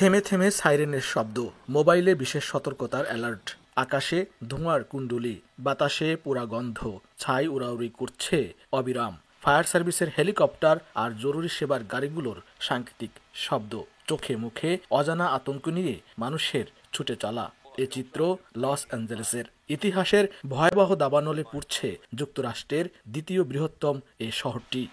থেমে থেমে সাইরেনের শব্দ, মোবাইলে বিশেষ সতর্কতার অ্যালার্ট। আকাশে ধোঁয়ার কুণ্ডলী, বাতাসে পোড়া গন্ধ, ছাই উড়াউড়ি করছে অবিরাম। ফায়ার সার্ভিসের হেলিকপ্টার আর জরুরি সেবার গাড়িগুলোর সাংকেতিক শব্দ, চোখে মুখে অজানা আতঙ্ক নিয়ে মানুষের ছুটে চলা। এ চিত্র লস অ্যাঞ্জেলেসের। ইতিহাসের ভয়াবহ দাবানলে পুড়ছে যুক্তরাষ্ট্রের দ্বিতীয় বৃহত্তম এ শহরটি।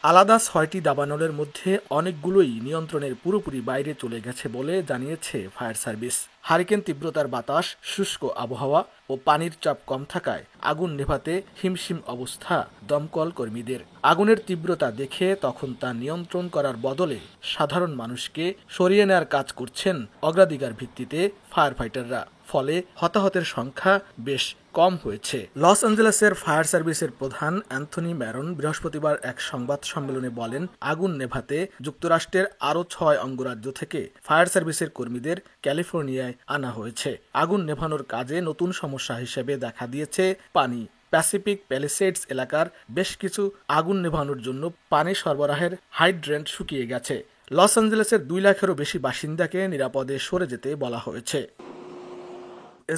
আলাদা ৬টি দাবানলের মধ্যে অনেকগুলোই নিয়ন্ত্রণের পুরোপুরি বাইরে চলে গেছে বলে জানিয়েছে ফায়ার সার্ভিস। হারিকেন তীব্রতার বাতাস, শুষ্ক আবহাওয়া ও পানির চাপ কম থাকায় আগুন নেভাতে হিমশিম অবস্থা দমকল কর্মীদের। আগুনের তীব্রতা দেখে তখন তা নিয়ন্ত্রণ করার বদলে সাধারণ মানুষকে সরিয়ে নেওয়ার কাজ করছেন অগ্রাধিকার ভিত্তিতে ফায়ার ফাইটাররা। ফলে হতাহতের সংখ্যা বেশ কম হয়েছে। লস অ্যাঞ্জেলেসের ফায়ার সার্ভিসের প্রধান অ্যান্থনি ম্যারন বৃহস্পতিবার এক সংবাদ সম্মেলনে বলেন, আগুন নেভাতে যুক্তরাষ্ট্রের আরও ৬ অঙ্গরাজ্য থেকে ফায়ার সার্ভিসের কর্মীদের ক্যালিফোর্নিয়ায় আনা হয়েছে। আগুন নেভানোর কাজে নতুন সমস্যা হিসেবে দেখা দিয়েছে পানি। প্যাসিফিক প্যালিসেডস এলাকার বেশ কিছু আগুন নেভানোর জন্য পানি সরবরাহের হাইড্রেন্ট শুকিয়ে গেছে। লস অ্যাঞ্জেলেসের ২ লাখেরও বেশি বাসিন্দাকে নিরাপদে সরে যেতে বলা হয়েছে।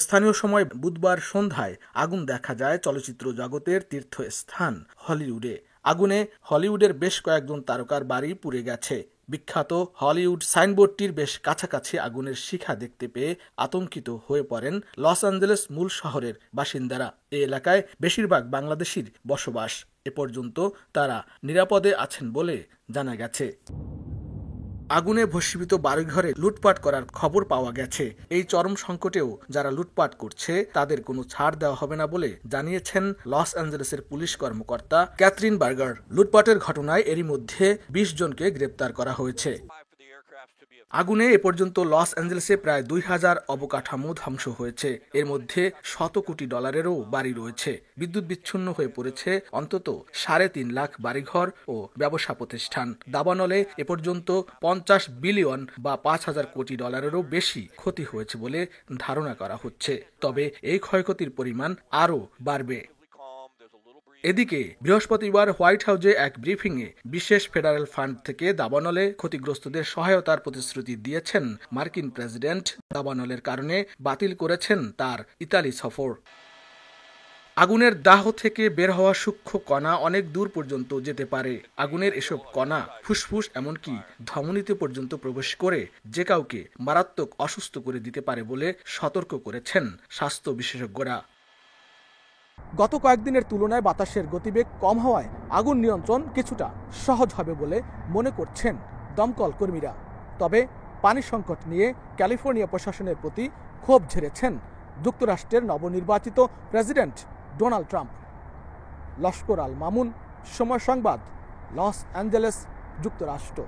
স্থানীয় সময় বুধবার সন্ধ্যায় আগুন দেখা যায় চলচ্চিত্র জগতের তীর্থস্থান হলিউডে। আগুনে হলিউডের বেশ কয়েকজন তারকার বাড়ি পুড়ে গেছে। বিখ্যাত হলিউড সাইনবোর্ডটির বেশ কাছাকাছি আগুনের শিখা দেখতে পেয়ে আতঙ্কিত হয়ে পড়েন লস অ্যাঞ্জেলেস মূল শহরের বাসিন্দারা। এ এলাকায় বেশিরভাগ বাংলাদেশির বসবাস। এ পর্যন্ত তারা নিরাপদে আছেন বলে জানা গেছে। আগুনে ভস্মীভূত বাড়িঘরে লুটপাট করার খবর পাওয়া গেছে। এই চরম সংকটেও যারা লুটপাট করছে তাদের কোনো ছাড় দেওয়া হবে না বলে জানিয়েছেন লস অ্যাঞ্জেলেসের পুলিশ কর্মকর্তা ক্যাথরিন বার্গার। লুটপাটের ঘটনায় এরই মধ্যে ২০ জনকে গ্রেপ্তার করা হয়েছে। আগুনে এ পর্যন্ত লস অ্যাঞ্জেলেসে প্রায় ২,০০০ অবকাঠামো ধ্বংস হয়েছে। এর মধ্যে শত কোটি ডলারেরও বাড়ি রয়েছে। বিদ্যুৎ বিচ্ছিন্ন হয়ে পড়েছে অন্তত ৩.৫ লাখ বাড়িঘর ও ব্যবসা প্রতিষ্ঠান। দাবানলে এ পর্যন্ত ৫০ বিলিয়ন বা ৫,০০০ কোটি ডলারেরও বেশি ক্ষতি হয়েছে বলে ধারণা করা হচ্ছে। তবে এই ক্ষয়ক্ষতির পরিমাণ আরও বাড়বে। এদিকে বৃহস্পতিবার হোয়াইট হাউসে এক ব্রিফিংয়ে বিশেষ ফেডারেল ফান্ড থেকে দাবানলে ক্ষতিগ্রস্তদের সহায়তার প্রতিশ্রুতি দিয়েছেন মার্কিন প্রেসিডেন্ট। দাবানলের কারণে বাতিল করেছেন তার ইতালি সফর। আগুনের দাহ থেকে বের হওয়া সূক্ষ্ম কণা অনেক দূর পর্যন্ত যেতে পারে। আগুনের এসব কণা ফুসফুস এমনকি ধমনীতে পর্যন্ত প্রবেশ করে যে কাউকে মারাত্মক অসুস্থ করে দিতে পারে বলে সতর্ক করেছেন স্বাস্থ্য বিশেষজ্ঞরা। গত কয়েকদিনের তুলনায় বাতাসের গতিবেগ কম হওয়ায় আগুন নিয়ন্ত্রণ কিছুটা সহজ হবে বলে মনে করছেন দমকল কর্মীরা। তবে পানি সংকট নিয়ে ক্যালিফোর্নিয়া প্রশাসনের প্রতি ক্ষোভ ঝেড়েছেন যুক্তরাষ্ট্রের নবনির্বাচিত president Donald Trump. Laskar Al Mamun, সময় সংবাদ, লস অ্যাঞ্জেলেস, যুক্তরাষ্ট্র।